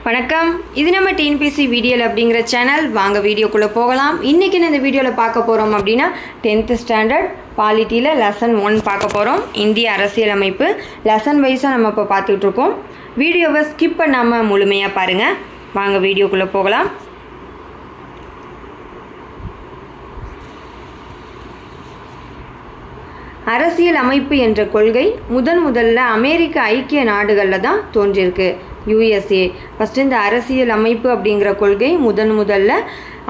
வணக்கம். இது நம்ம டிஎன்பிஎஸ்சி வீடியோவில் அப்படிங்கிற சேனல். வாங்க வீடியோக்குள்ளே போகலாம். இன்றைக்கி இந்த வீடியோவில் பார்க்க போகிறோம் அப்படின்னா 10th ஸ்டாண்டர்ட் பாலிட்டியில் லெசன் 1 பார்க்க போகிறோம். இந்திய அரசியலமைப்பு லெசன் வைஸாக நம்ம இப்போ பார்த்துக்கிட்டு இருக்கோம். வீடியோவை ஸ்கிப் பண்ணாமல் முழுமையாக பாருங்கள். வாங்க வீடியோக்குள்ளே போகலாம். அரசியல் அமைப்பு என்ற கொள்கை முதல்ல அமெரிக்க ஐக்கிய நாடுகளில் தான் தோன்றியிருக்கு. USA ஃபஸ்ட்டு இந்த அரசியல் அமைப்பு அப்படிங்கிற கொள்கை முதல்ல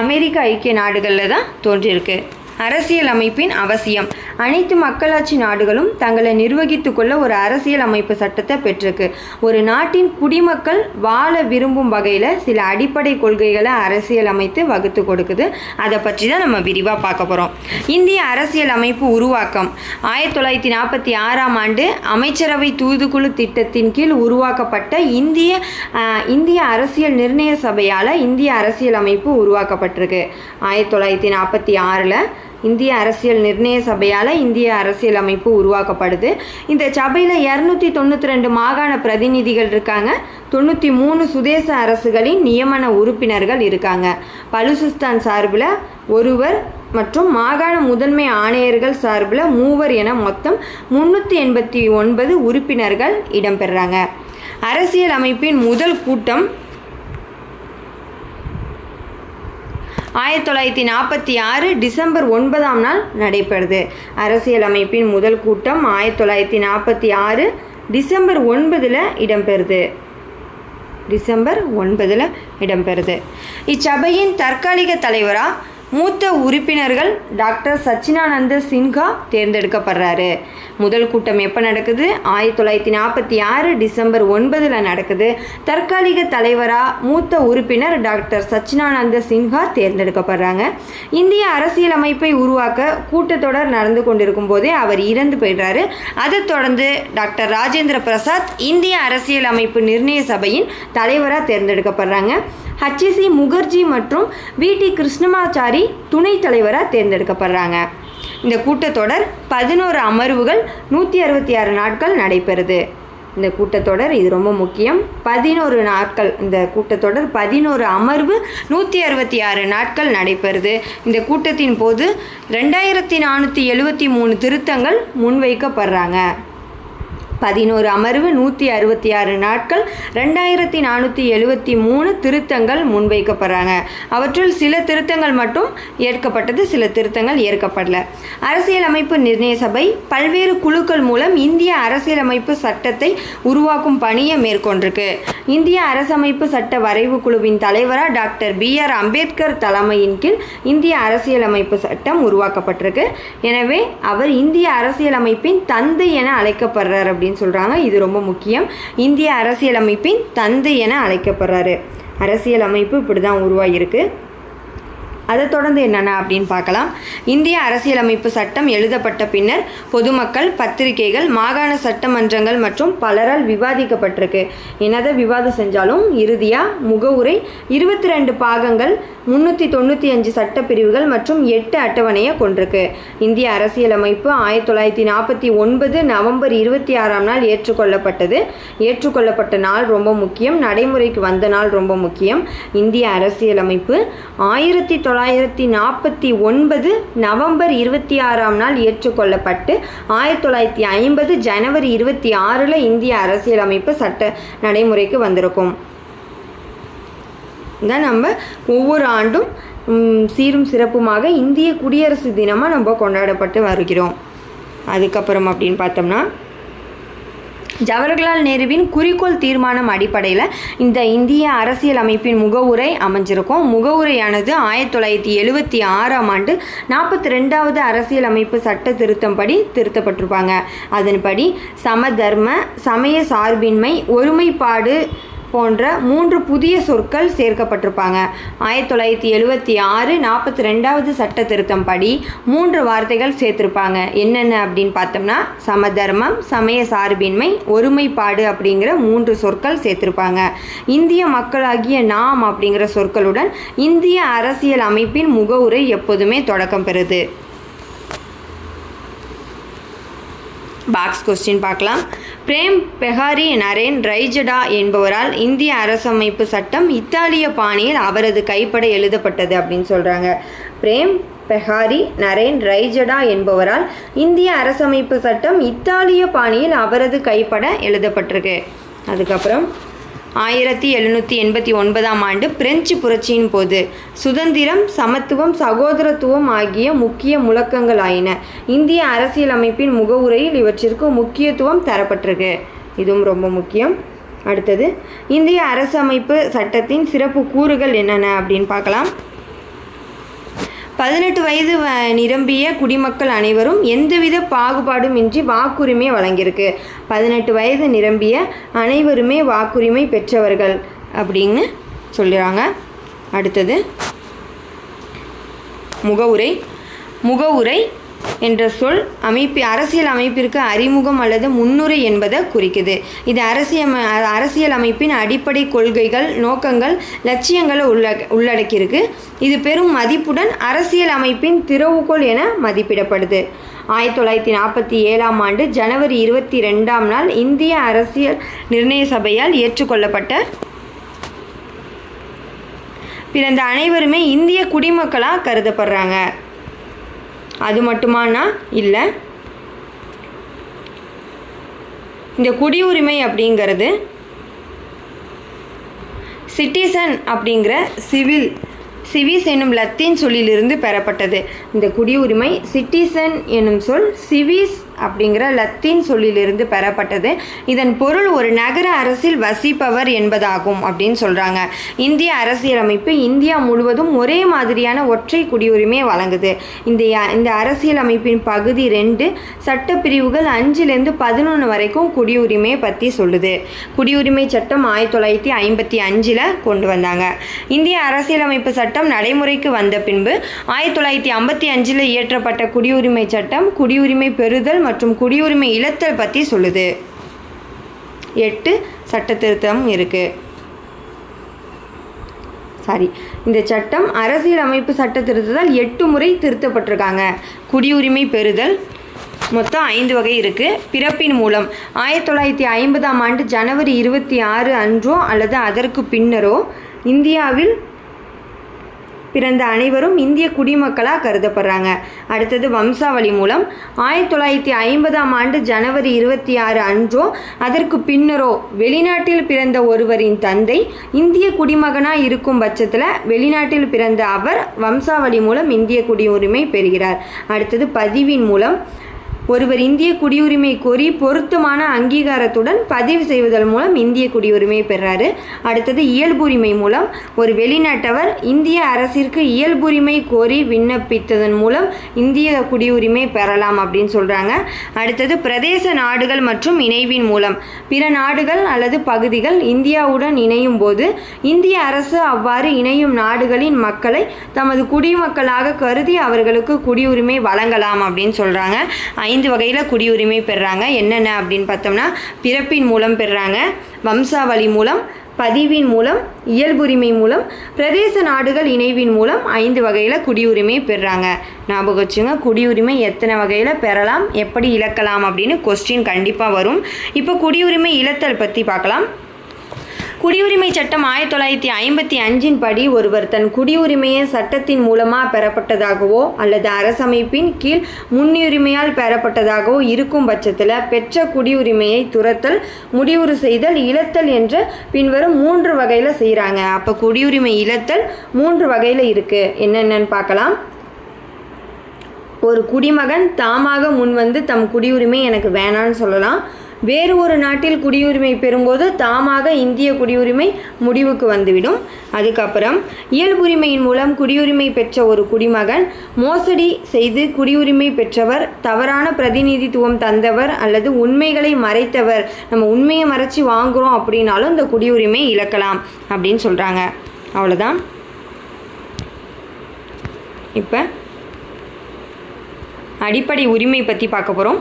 அமெரிக்க ஐக்கிய நாடுகளில் தான் தோன்றியிருக்கு. அரசியல் அமைப்பின் அவசியம். அனைத்து மக்களாட்சி நாடுகளும் தங்களை நிர்வகித்து கொள்ள ஒரு அரசியல் அமைப்பு சட்டத்தை பெற்றிருக்கு. ஒரு நாட்டின் குடிமக்கள் வாழ விரும்பும் வகையில் சில அடிப்படை கொள்கைகளை அரசியல் அமைத்து வகுத்து கொடுக்குது. அதை பற்றி தான் நம்ம விரிவாக பார்க்க போகிறோம். இந்திய அரசியல் அமைப்பு உருவாக்கம் 1946ஆம் ஆண்டு அமைச்சரவை தூதுக்குழு திட்டத்தின் கீழ் உருவாக்கப்பட்ட இந்திய அரசியல் நிர்ணய சபையால் இந்திய அரசியல் அமைப்பு உருவாக்கப்பட்டிருக்கு. 1946 இந்திய அரசியல் நிர்ணய சபையால் இந்திய அரசியல் அமைப்பு உருவாக்கப்படுது. இந்த சபையில் 292 மாகாண பிரதிநிதிகள் இருக்காங்க. 93 சுதேச அரசுகளின் நியமன உறுப்பினர்கள் இருக்காங்க. பலுசிஸ்தான் சார்பில் 1 மற்றும் மாகாண முதன்மை ஆணையர்கள் சார்பில் 3 என மொத்தம் 389 உறுப்பினர்கள் இடம்பெறாங்க. அரசியல் அமைப்பின் முதல் கூட்டம் 1946 டிசம்பர் 9ஆம் நாள் நடைபெறுது. அரசியல் அமைப்பின் முதல் கூட்டம் 1946 டிசம்பர் 9 இடம்பெறுது. இச்சபையின் தற்காலிக தலைவராக மூத்த உறுப்பினர்கள் டாக்டர் சச்சினானந்த சின்ஹா தேர்ந்தெடுக்கப்படுறாரு. முதல் கூட்டம் எப்போ நடக்குது? 1946 டிசம்பர் 9 நடக்குது. தற்காலிக தலைவராக மூத்த உறுப்பினர் டாக்டர் சச்சினானந்த சின்ஹா தேர்ந்தெடுக்கப்படுறாங்க. இந்திய அரசியலமைப்பை உருவாக்க கூட்டத்தொடர் நடந்து கொண்டிருக்கும் போதே அவர் இறந்து போயிடுறாரு. அதைத் தொடர்ந்து டாக்டர் ராஜேந்திர பிரசாத் இந்திய அரசியலமைப்பு நிர்ணய சபையின் தலைவராக தேர்ந்தெடுக்கப்படுறாங்க. HC முகர்ஜி மற்றும் VT கிருஷ்ணமாச்சாரி துணைத் தலைவராக தேர்ந்தெடுக்கப்படுறாங்க. இந்த கூட்டத்தொடர் 11 அமர்வுகள் 166 நாட்கள் நடைபெறுது. இந்த கூட்டத்தொடர் இது ரொம்ப முக்கியம். 11 நாட்கள் இந்த கூட்டத்தொடர் 11 அமர்வு 166 நாட்கள் நடைபெறுது. இந்த கூட்டத்தின் போது 2473 திருத்தங்கள் முன்வைக்கப்படுறாங்க. 11 அமர்வு 166 நாட்கள் 2473 திருத்தங்கள் முன்வைக்கப்படுறாங்க. அவற்றுள் சில திருத்தங்கள் மட்டும் ஏற்கப்பட்டது, சில திருத்தங்கள் ஏற்கப்படல. அரசியலமைப்பு நிர்ணய சபை பல்வேறு குழுக்கள் மூலம் இந்திய அரசியலமைப்பு சட்டத்தை உருவாக்கும் பணியை மேற்கொண்டிருக்கு. இந்திய அரசமைப்பு சட்ட வரைவு குழுவின் தலைவராக டாக்டர் BR அம்பேத்கர் தலைமையின் கீழ் இந்திய அரசியலமைப்பு சட்டம் உருவாக்கப்பட்டிருக்கு. எனவே அவர் இந்திய அரசியலமைப்பின் தந்தை என அழைக்கப்படுறார் அப்படின்னு சொல்கிறாங்க. இது ரொம்ப முக்கியம். இந்திய அரசியலமைப்பின் தந்தை என அழைக்கப்படுறாரு. அரசியலமைப்பு இப்படி தான் உருவாகியிருக்கு. அதை தொடர்ந்து என்னென்ன அப்படின்னு பார்க்கலாம். இந்திய அரசியலமைப்பு சட்டம் எழுதப்பட்ட பின்னர் பொதுமக்கள், பத்திரிகைகள், மாகாண சட்டமன்றங்கள் மற்றும் பலரால் விவாதிக்கப்பட்டிருக்கு. என்னதான் விவாதம் செஞ்சாலும் இறுதியாக முகவுரை 22 பாகங்கள் 395 சட்டப்பிரிவுகள் மற்றும் 8 அட்டவணையை கொண்டிருக்கு. இந்திய அரசியலமைப்பு 1949 நவம்பர் 26ஆம் நாள் ஏற்றுக்கொள்ளப்பட்டது. ஏற்றுக்கொள்ளப்பட்ட நாள் ரொம்ப முக்கியம். நடைமுறைக்கு வந்த நாள் ரொம்ப முக்கியம். இந்திய அரசியலமைப்பு 1949 நவம்பர் 26ஆம் நாள் ஏற்றுக்கொள்ளப்பட்டு 1950 ஜனவரி 26 இந்திய அரசியலமைப்பு சட்ட நடைமுறைக்கு வந்திருக்கும். தான் நம்ம ஒவ்வொரு ஆண்டும் சீரும் சிறப்புமாக இந்திய குடியரசு தினமாக நம்ம கொண்டாடப்பட்டு வருகிறோம். அதுக்கப்புறம் அப்படின்னு பார்த்தோம்னா ஜவஹர்லால் நேருவின் குறிக்கோள் தீர்மானம் அடிப்படையில் இந்த இந்திய அரசியல் அமைப்பின் முகவுரை அமைஞ்சிருக்கும். முகவுரையானது 1976ஆம் ஆண்டு 42வது அரசியல் அமைப்பு சட்ட திருத்தம்படி திருத்தப்பட்டிருப்பாங்க. அதன்படி சமதர்ம, சமய சார்பின்மை, ஒருமைப்பாடு போன்ற 3 புதிய சொற்கள் சேர்க்கப்பட்டிருப்பாங்க. 1976 42வது சட்ட திருத்தம் படி 3 வார்த்தைகள் சேர்த்திருப்பாங்க. என்னென்ன அப்படின்னு பார்த்தோம்னா சமதர்மம், சமய சார்பின்மை, ஒருமைப்பாடு அப்படிங்கிற 3 சொற்கள் சேர்த்திருப்பாங்க. இந்திய மக்களாகிய நாம் அப்படிங்கிற சொற்களுடன் இந்திய அரசியல் அமைப்பின் முகவுரை எப்போதுமே தொடக்கம் பெறுது. பாக்ஸ் கொஸ்டின் பார்க்கலாம். பிரேம் பெஹாரி நரேன் ரைஜடா என்பவரால் இந்திய அரசமைப்பு சட்டம் இத்தாலிய பாணியில் அவரது கைப்பட எழுதப்பட்டது அப்படின்னு சொல்கிறாங்க. பிரேம் பெஹாரி நரேன் ரைஜடா என்பவரால் இந்திய அரசமைப்பு சட்டம் இத்தாலிய பாணியில் அவரது கைப்பட எழுதப்பட்டிருக்கு. அதுக்கப்புறம் 1789ஆம் ஆண்டு பிரெஞ்சு புரட்சியின் போது சுதந்திரம், சமத்துவம், சகோதரத்துவம் ஆகிய முக்கிய முழக்கங்கள் ஆயின. இந்திய அரசியலமைப்பின் முகவுரையில் இவற்றிற்கு முக்கியத்துவம் தரப்பட்டிருக்கு. இதுவும் ரொம்ப முக்கியம். அடுத்தது, இந்திய அரசமைப்பு சட்டத்தின் சிறப்பு கூறுகள் என்னென்ன அப்படின்னு பார்க்கலாம். 18 வயது நிரம்பிய குடிமக்கள் அனைவரும் எந்தவித பாகுபாடுமின்றி வாக்குரிமை வழங்கியிருக்கு. 18 வயது நிரம்பிய அனைவருமே வாக்குரிமை பெற்றவர்கள் அப்படின்னு சொல்கிறாங்க. அடுத்தது, முகவுரை என்ற சொல் அரசியல் அமைப்பிற்கு அறிமுகம் அல்லது முன்னுரை என்பதை குறிக்குது. இது அரசியல் அமைப்பின் அடிப்படை கொள்கைகள், நோக்கங்கள், லட்சியங்களை உள்ளடக்கியிருக்கு. இது பெரும் மதிப்புடன் அரசியல் அமைப்பின் திறவுகோல் என மதிப்பிடப்படுது. 1947ஆம் ஆண்டு ஜனவரி 22ஆம் நாள் இந்திய அரசியல் நிர்ணய சபையால் ஏற்றுக்கொள்ளப்பட்ட பிறந்த அனைவருமே இந்திய குடிமக்களாக கருதப்படுறாங்க. அது மட்டுமானா இல்லை. இந்த குடியுரிமை அப்படிங்கிறது சிட்டிசன் அப்படிங்கிற சிவிஸ் என்னும் லத்தீன் சொல்லிலிருந்து பெறப்பட்டது. இந்த குடியுரிமை சிட்டிசன் என்னும் சொல் சிவிஸ் அப்படிங்கிற லத்தீன் சொல்லிலிருந்து பெறப்பட்டது. இதன் பொருள் ஒரு நகர அரசில் வசிப்பவர் என்பதாகும் அப்படின்னு சொல்கிறாங்க. இந்திய அரசியலமைப்பு இந்தியா முழுவதும் ஒரே மாதிரியான ஒற்றை குடியுரிமையை வழங்குது. இந்த அரசியலமைப்பின் பகுதி 2 சட்டப்பிரிவுகள் 5லேருந்து 11 வரைக்கும் குடியுரிமையை பற்றி சொல்லுது. குடியுரிமை சட்டம் 1955 கொண்டு வந்தாங்க. இந்திய அரசியலமைப்பு சட்டம் நடைமுறைக்கு வந்த பின்பு 1955 இயற்றப்பட்ட குடியுரிமை சட்டம் குடியுரிமை பெறுதல் மற்றும் குடியுரிமை இழத்தல் பற்றி சொல்லுது. 8 சட்ட திருத்தம் இருக்கு. இந்த சட்டம் அரசியலமைப்பு சட்ட திருத்தத்தால் 8 முறை திருத்தப்பட்டிருக்காங்க. குடியுரிமை பெறுதல் மொத்தம் 5 வகை இருக்குது. பிறப்பின் மூலம் 1950ஆம் ஆண்டு ஜனவரி 26 அன்றோ அல்லது அதற்கு பின்னரோ இந்தியாவில் பிறந்த அனைவரும் இந்திய குடிமக்களாக கருதப்படுறாங்க. அடுத்தது வம்சாவளி மூலம் 1950ஆம் ஆண்டு ஜனவரி 26 அன்றோ அதற்கு பின்னரோ வெளிநாட்டில் பிறந்த ஒருவரின் தந்தை இந்திய குடிமகனாக இருக்கும் பட்சத்தில் வெளிநாட்டில் பிறந்த அவர் வம்சாவளி மூலம் இந்திய குடியுரிமை பெறுகிறார். அடுத்தது பதிவின் மூலம் ஒருவர் இந்திய குடியுரிமை கோரி பொருத்தமான அங்கீகாரத்துடன் பதிவு செய்வதன் மூலம் இந்திய குடியுரிமை பெறாரு. அடுத்தது இயல்புரிமை மூலம் ஒரு வெளிநாட்டவர் இந்திய அரசிற்கு இயல்புரிமை கோரி விண்ணப்பித்ததன் மூலம் இந்திய குடியுரிமை பெறலாம் அப்படின்னு சொல்கிறாங்க. அடுத்தது பிரதேச நாடுகள் மற்றும் இணைவின் மூலம் பிற நாடுகள் அல்லது பகுதிகள் இந்தியாவுடன் இணையும் போது இந்திய அரசு அவ்வாறு இணையும் நாடுகளின் மக்களை தமது குடிமக்களாக கருதி அவர்களுக்கு குடியுரிமை வழங்கலாம் அப்படின்னு சொல்கிறாங்க. 5 வகையில் குடியுரிமை பெறுறாங்க. என்னென்ன அப்படின்னு பார்த்தோம்னா, பிறப்பின் மூலம் பெறுறாங்க, வம்சாவளி மூலம், பதிவின் மூலம், இயல்புரிமை மூலம், பிரதேச நாடுகள் இணைவின் மூலம் 5 வகையில் குடியுரிமை பெறுறாங்க. ஞாபகம் வச்சுங்க, குடியுரிமை எத்தனை வகையில் பெறலாம், எப்படி இழக்கலாம் அப்படின்னு கொஸ்டின் கண்டிப்பாக வரும். இப்போ குடியுரிமை இழத்தல் பற்றி பார்க்கலாம். குடியுரிமை சட்டம் 1955 படி ஒருவர் தன் குடியுரிமையை சட்டத்தின் மூலமாக பெறப்பட்டதாகவோ அல்லது அரசமைப்பின் கீழ் முன்னுரிமையால் பெறப்பட்டதாகவோ இருக்கும் பட்சத்தில் பெற்ற குடியுரிமையை துரத்தல், முடிவுறு செய்தல், இழத்தல் என்ற பின்வரும் 3 வகையில் செய்கிறாங்க. அப்போ குடியுரிமை இழத்தல் 3 வகையில் இருக்குது. என்னென்னு பார்க்கலாம். ஒரு குடிமகன் தாமாக முன்வந்து தம் குடியுரிமை எனக்கு வேணான்னு சொல்லலாம். வேறு ஒரு நாட்டில் குடியுரிமை பெறும்போது தாமாக இந்திய குடியுரிமை முடிவுக்கு வந்துவிடும். அதுக்கப்புறம் இயல்புரிமையின் மூலம் குடியுரிமை பெற்ற ஒரு குடிமகன் மோசடி செய்து குடியுரிமை பெற்றவர், தவறான பிரதிநிதித்துவம் தந்தவர் அல்லது உண்மைகளை மறைத்தவர், நம்ம உண்மையை மறைச்சி வாங்குகிறோம் அப்படின்னாலும் இந்த குடியுரிமை இழக்கலாம் அப்படின்னு சொல்கிறாங்க. அவ்வளோதான். இப்போ அடிப்படை உரிமை பற்றி பார்க்க போகிறோம்.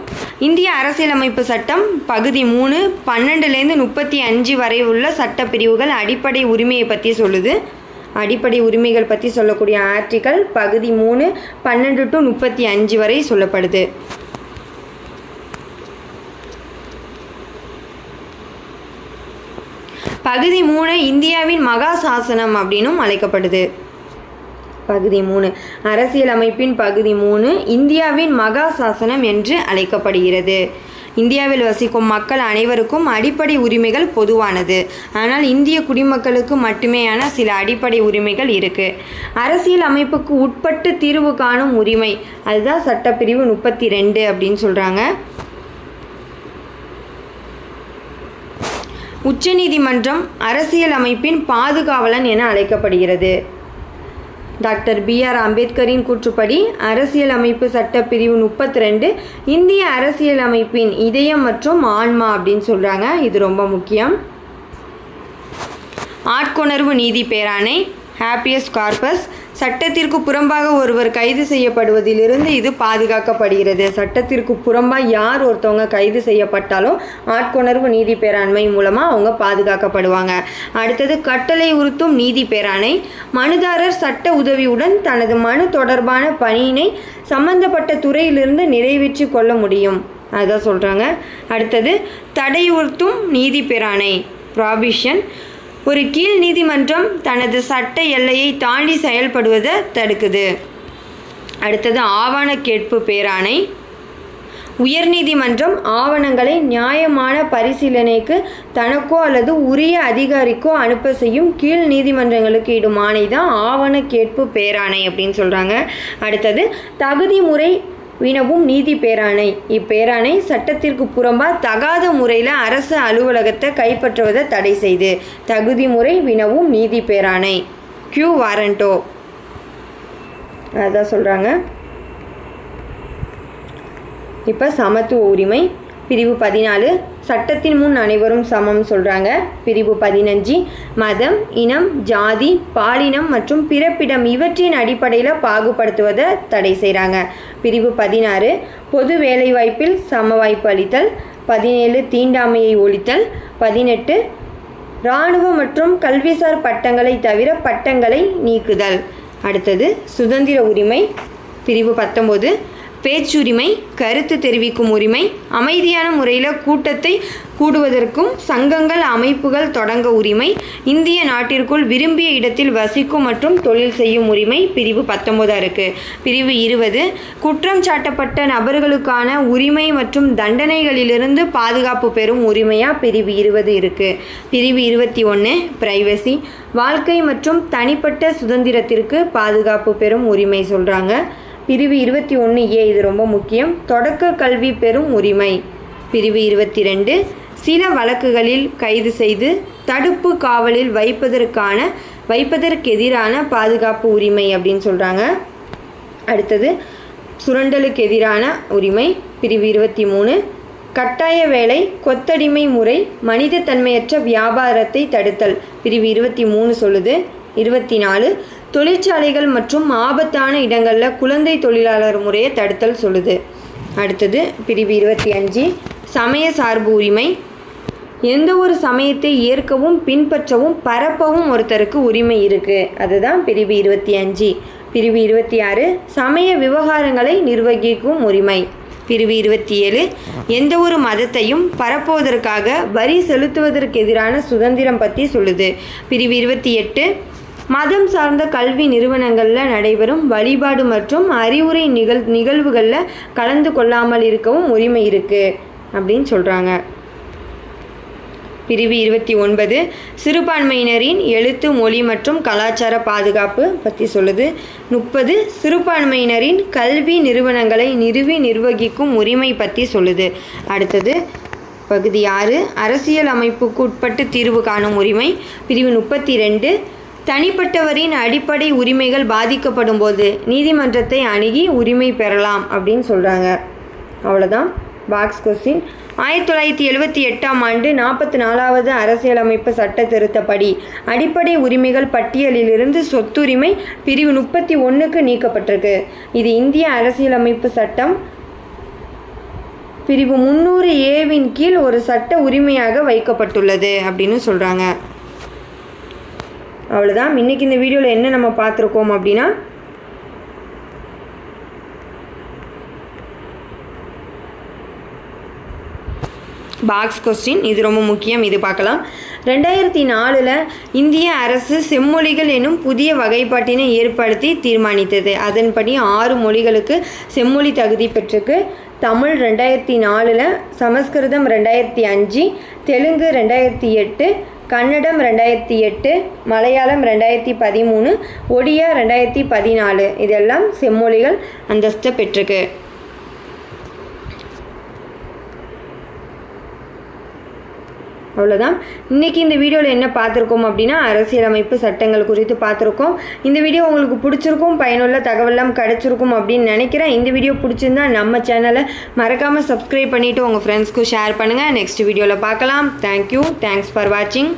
இந்திய அரசியலமைப்பு சட்டம் பகுதி 3 12லேருந்து 35 வரை உள்ள சட்டப்பிரிவுகள் அடிப்படை உரிமையை பற்றி சொல்லுது. அடிப்படை உரிமைகள் பற்றி சொல்லக்கூடிய ஆர்டிக்கல் பகுதி 3 12 to 35 வரை சொல்லப்படுது. பகுதி 3 இந்தியாவின் மகா சாசனம் அப்படின்னும் அழைக்கப்படுது. பகுதி 3 அரசியல் அமைப்பின் பகுதி 3 இந்தியாவின் மகா சாசனம் என்று அழைக்கப்படுகிறது. இந்தியாவில் வசிக்கும் மக்கள் அனைவருக்கும் அடிப்படை உரிமைகள் பொதுவானது. ஆனால் இந்திய குடிமக்களுக்கு மட்டுமேயான சில அடிப்படை உரிமைகள் இருக்குது. அரசியல் அமைப்புக்கு உட்பட்டு தீர்வு காணும் உரிமை, அதுதான் சட்டப்பிரிவு 32 அப்படின்னு சொல்கிறாங்க. உச்சநீதிமன்றம் அரசியல் அமைப்பின் பாதுகாவலன் என அழைக்கப்படுகிறது. Doctor B.R. அம்பேத்கரின் கூற்றுப்படி அரசியல் அமைப்பு சட்டப்பிரிவு 32 இந்திய அரசியல் அமைப்பின் இதயம் மற்றும் ஆன்மா அப்படின்னு சொல்கிறாங்க. இது ரொம்ப முக்கியம். ஆட்கொணர்வு நீதி பேராணை ஹேபியஸ் கார்பஸ் சட்டத்திற்கு புறம்பாக ஒருவர் கைது செய்யப்படுவதிலிருந்து இது பாதுகாக்கப்படுகிறது. சட்டத்திற்கு புறம்பாக யார் ஒருத்தவங்க கைது செய்யப்பட்டாலும் ஆட்கொணர்வு நீதி பேராண்மை மூலமாக அவங்க பாதுகாக்கப்படுவாங்க. அடுத்தது கட்டளை உறுத்தும் நீதி பேராணை. மனுதாரர் சட்ட உதவியுடன் தனது மனு தொடர்பான பணியினை சம்பந்தப்பட்ட துறையிலிருந்து நிறைவேற்றி கொள்ள முடியும், அதுதான் சொல்கிறாங்க. அடுத்தது தடையுறுத்தும் நீதி பேராணை ப்ராபிஷன். ஒரு கீழ் நீதிமன்றம் தனது சட்ட எல்லையை தாண்டி செயல்படுவதை தடுக்குது. அடுத்தது ஆவண கேட்பு பேராணை. உயர்நீதிமன்றம் ஆவணங்களை நியாயமான பரிசீலனைக்கு தனக்கோ அல்லது உரிய அதிகாரிக்கோ அனுப்ப செய்யும் கீழ் நீதிமன்றங்களுக்கு இடும் ஆணை தான் ஆவண கேட்பு பேராணை அப்படின்னு சொல்கிறாங்க. அடுத்தது தகுதி முறை வினவும் நீதி பேராணை. இப்பேராணை சட்டத்திற்கு புறம்பாக தகாத முறையில் அரசு அலுவலகத்தை கைப்பற்றுவதை தடை செய்து. தகுதி முறை வினவும் நீதி பேராணை கியூ வாரண்டோ, அதான் சொல்கிறாங்க. இப்போ சமத்துவ உரிமை பிரிவு 14 சட்டத்தின் முன் அனைவரும் சமம் சொல்கிறாங்க. பிரிவு 15 மதம், இனம், ஜாதி, பாலினம் மற்றும் பிறப்பிடம் இவற்றின் அடிப்படையில் பாகுபடுத்துவதை தடை செய்கிறாங்க. பிரிவு 16 பொது வேலைவாய்ப்பில் சம வாய்ப்பு அளித்தல். 17 தீண்டாமையை ஒழித்தல். 18 இராணுவ மற்றும் கல்விசார் பட்டங்களை தவிர பட்டங்களை நீக்குதல். அடுத்தது சுதந்திர உரிமை பிரிவு 19 பேச்சுரிமை, கருத்து தெரிவிக்கும் உரிமை, அமைதியான முறையில் கூட்டத்தை கூடுவதற்கும் சங்கங்கள் அமைப்புகள் தொடங்க உரிமை, இந்திய நாட்டிற்குள் விரும்பிய இடத்தில் வசிக்கும் மற்றும் தொழில் செய்யும் உரிமை பிரிவு 19 இருக்குது. பிரிவு 20 குற்றம் சாட்டப்பட்ட நபர்களுக்கான உரிமை மற்றும் தண்டனைகளிலிருந்து பாதுகாப்பு பெறும் உரிமையாக பிரிவு 20 இருக்குது. பிரிவு 21 பிரைவசி வாழ்க்கை மற்றும் தனிப்பட்ட சுதந்திரத்திற்கு பாதுகாப்பு பெறும் உரிமை சொல்கிறாங்க. பிரிவு 21A இது ரொம்ப முக்கியம், தொடக்க கல்வி பெறும் உரிமை. பிரிவு 22 சில வழக்குகளில் கைது செய்து தடுப்பு காவலில் வைப்பதற்கெதிரான பாதுகாப்பு உரிமை அப்படின்னு சொல்கிறாங்க. அடுத்தது சுரண்டலுக்கு எதிரான உரிமை பிரிவு 23 கட்டாய வேலை, கொத்தடிமை முறை, மனித தன்மையற்ற வியாபாரத்தை தடுத்தல் பிரிவு 23 சொல்லுது. 24 தொழிற்சாலைகள் மற்றும் ஆபத்தான இடங்களில் குழந்தை தொழிலாளர் முறையை தடுத்தல் சொல்லுது. அடுத்தது பிரிவு 25 சமய சார்பு உரிமை. எந்த ஒரு சமயத்தை ஏற்கவும் பின்பற்றவும் பரப்பவும் ஒருத்தருக்கு உரிமை இருக்குது, அதுதான் பிரிவு 25. பிரிவு 26 சமய விவகாரங்களை நிர்வகிக்கும் உரிமை. பிரிவு 27 எந்த ஒரு மதத்தையும் பரப்புவதற்காக வரி செலுத்துவதற்கு எதிரான சுதந்திரம் பற்றி சொல்லுது. பிரிவு 28 மதம் சார்ந்த கல்வி நிறுவனங்களில் நடைபெறும் வழிபாடு மற்றும் அறிவுரை நிகழ்வுகளில் கலந்து கொள்ளாமல் இருக்கவும் உரிமை இருக்குது அப்படின்னு சொல்கிறாங்க. பிரிவு 29 சிறுபான்மையினரின் எழுத்து, மொழி மற்றும் கலாச்சார பாதுகாப்பு பற்றி சொல்லுது. 30 சிறுபான்மையினரின் கல்வி நிறுவனங்களை நிர்வகிக்கும் உரிமை பற்றி சொல்லுது. அடுத்தது பகுதி 6 அரசியல் அமைப்புக்கு உட்பட்டு தீர்வு காணும் உரிமை. பிரிவு 32 தனிப்பட்டவரின் அடிப்படை உரிமைகள் பாதிக்கப்படும் போது நீதிமன்றத்தை அணுகி உரிமை பெறலாம் அப்படின்னு சொல்கிறாங்க. அவ்வளோதான் பாக்ஸ் கொஸ்டின். 1978ஆம் ஆண்டு 44வது அரசியலமைப்பு சட்ட திருத்தப்படி அடிப்படை உரிமைகள் பட்டியலிலிருந்து சொத்துரிமை பிரிவு 31க்கு நீக்கப்பட்டிருக்கு. இது இந்திய அரசியலமைப்பு சட்டம் பிரிவு 300Aவின் கீழ் ஒரு சட்ட உரிமையாக வைக்கப்பட்டுள்ளது அப்படின்னு சொல்கிறாங்க. அவ்வளோதான். இன்றைக்கி இந்த வீடியோவில் என்ன நம்ம பார்த்துருக்கோம் அப்படின்னா பாக்ஸ் கொஸ்டின், இது ரொம்ப முக்கியம், இது பார்க்கலாம். 2004 இந்திய அரசு செம்மொழிகள் எனும் புதிய வகைப்பாட்டினை ஏற்படுத்தி தீர்மானித்தது. அதன்படி 6 மொழிகளுக்கு செம்மொழி தகுதி பெற்றிருக்கு. தமிழ் 2004, சமஸ்கிருதம் 2005, தெலுங்கு 2008, கன்னடம் 2008, மலையாளம் 2013, ஒடியா 2014 இதெல்லாம் செம்மொழிகள் அந்தஸ்தை பெற்றிருக்கு. அவ்வளோதான். இன்றைக்கி இந்த வீடியோவில் என்ன பார்த்துருக்கோம் அப்படின்னா அரசியலமைப்பு சட்டங்கள் குறித்து பார்த்துருக்கோம். இந்த வீடியோ உங்களுக்கு பிடிச்சிருக்கும், பயனுள்ள தகவலாம் கிடச்சிருக்கும் அப்படின்னு நினைக்கிறேன். இந்த வீடியோ பிடிச்சிருந்தா நம்ம சேனலை மறக்காமல் சப்ஸ்கிரைப் பண்ணிவிட்டு உங்கள் ஃப்ரெண்ட்ஸ்க்கும் ஷேர் பண்ணுங்கள். நெக்ஸ்ட் வீடியோவில் பார்க்கலாம். தேங்க்யூ. தேங்க்ஸ் ஃபார் வாட்சிங்.